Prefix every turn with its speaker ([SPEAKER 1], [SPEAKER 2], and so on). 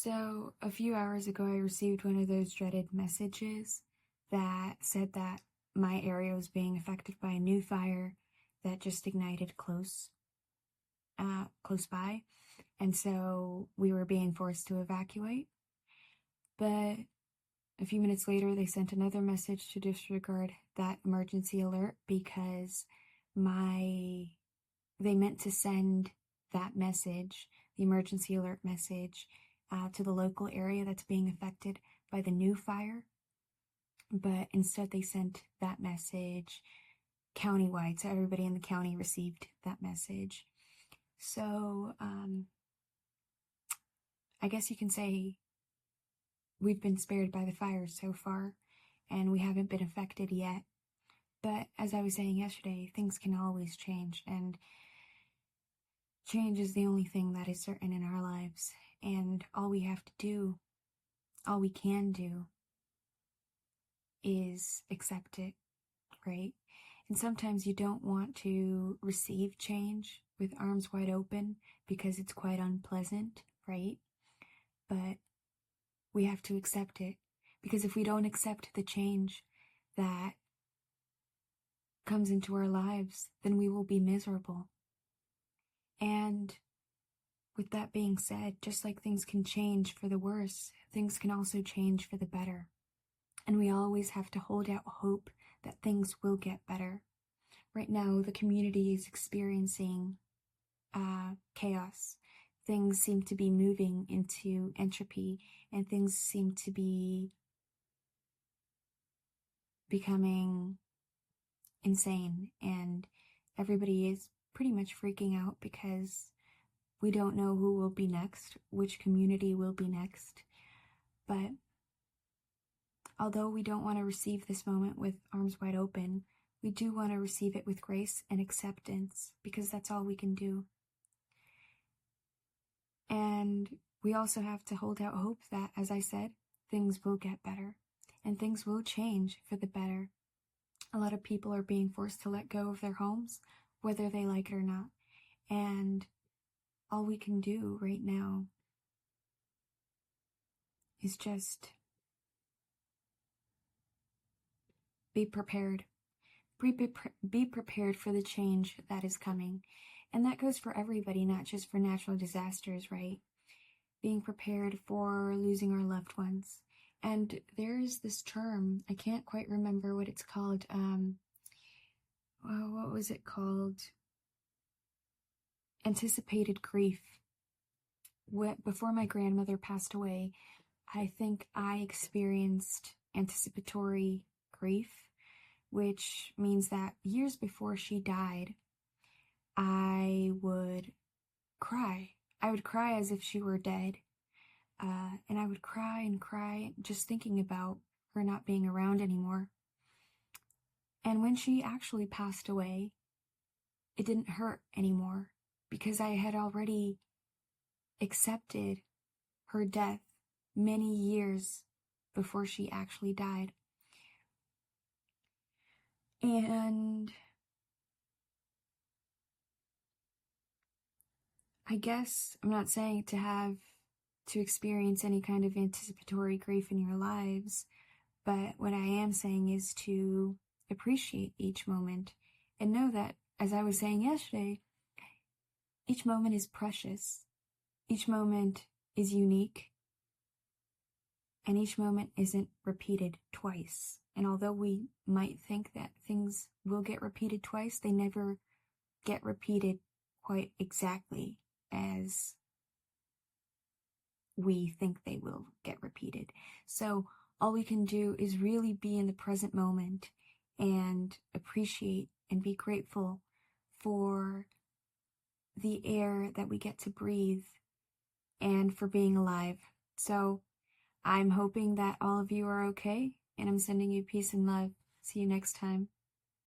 [SPEAKER 1] So, a few hours ago, I received one of those dreaded messages that said that my area was being affected by a new fire that just ignited close by. And so we were being forced to evacuate. But a few minutes later, they sent another message to disregard that emergency alert because they meant to send that message, the emergency alert message, to the local area that's being affected by the new fire. But instead they sent that message countywide, so everybody in the county received that message. So, I guess you can say we've been spared by the fire so far, and we haven't been affected yet. But as I was saying yesterday, things can always change, and change is the only thing that is certain in our lives. And all we can do is accept it, right? And sometimes you don't want to receive change with arms wide open because it's quite unpleasant, right? But we have to accept it, because if we don't accept the change that comes into our lives, then we will be miserable. And with that being said, just like things can change for the worse, things can also change for the better. And we always have to hold out hope that things will get better. Right now, the community is experiencing chaos. Things seem to be moving into entropy, and things seem to be becoming insane. And everybody is pretty much freaking out because we don't know who will be next, which community will be next. But although we don't want to receive this moment with arms wide open, we do want to receive it with grace and acceptance, because that's all we can do. And we also have to hold out hope that, as I said, things will get better and things will change for the better. A lot of people are being forced to let go of their homes, whether they like it or not. And all we can do right now is just be prepared. Be prepared for the change that is coming. And that goes for everybody, not just for natural disasters, right? Being prepared for losing our loved ones. And there's this term, I can't quite remember what it's called. What was it called? Anticipated grief. Before my grandmother passed away, I think I experienced anticipatory grief, which means that years before she died, I would cry. I would cry as if she were dead. And I would cry and cry just thinking about her not being around anymore. And when she actually passed away, it didn't hurt anymore, because I had already accepted her death many years before she actually died. And I guess I'm not saying to experience any kind of anticipatory grief in your lives, but what I am saying is to appreciate each moment and know that, as I was saying yesterday, each moment is precious. Each moment is unique. And each moment isn't repeated twice. And although we might think that things will get repeated twice, they never get repeated quite exactly as we think they will get repeated. So all we can do is really be in the present moment and appreciate and be grateful for the air that we get to breathe and for being alive. So I'm hoping that all of you are okay, and I'm sending you peace and love. See you next time.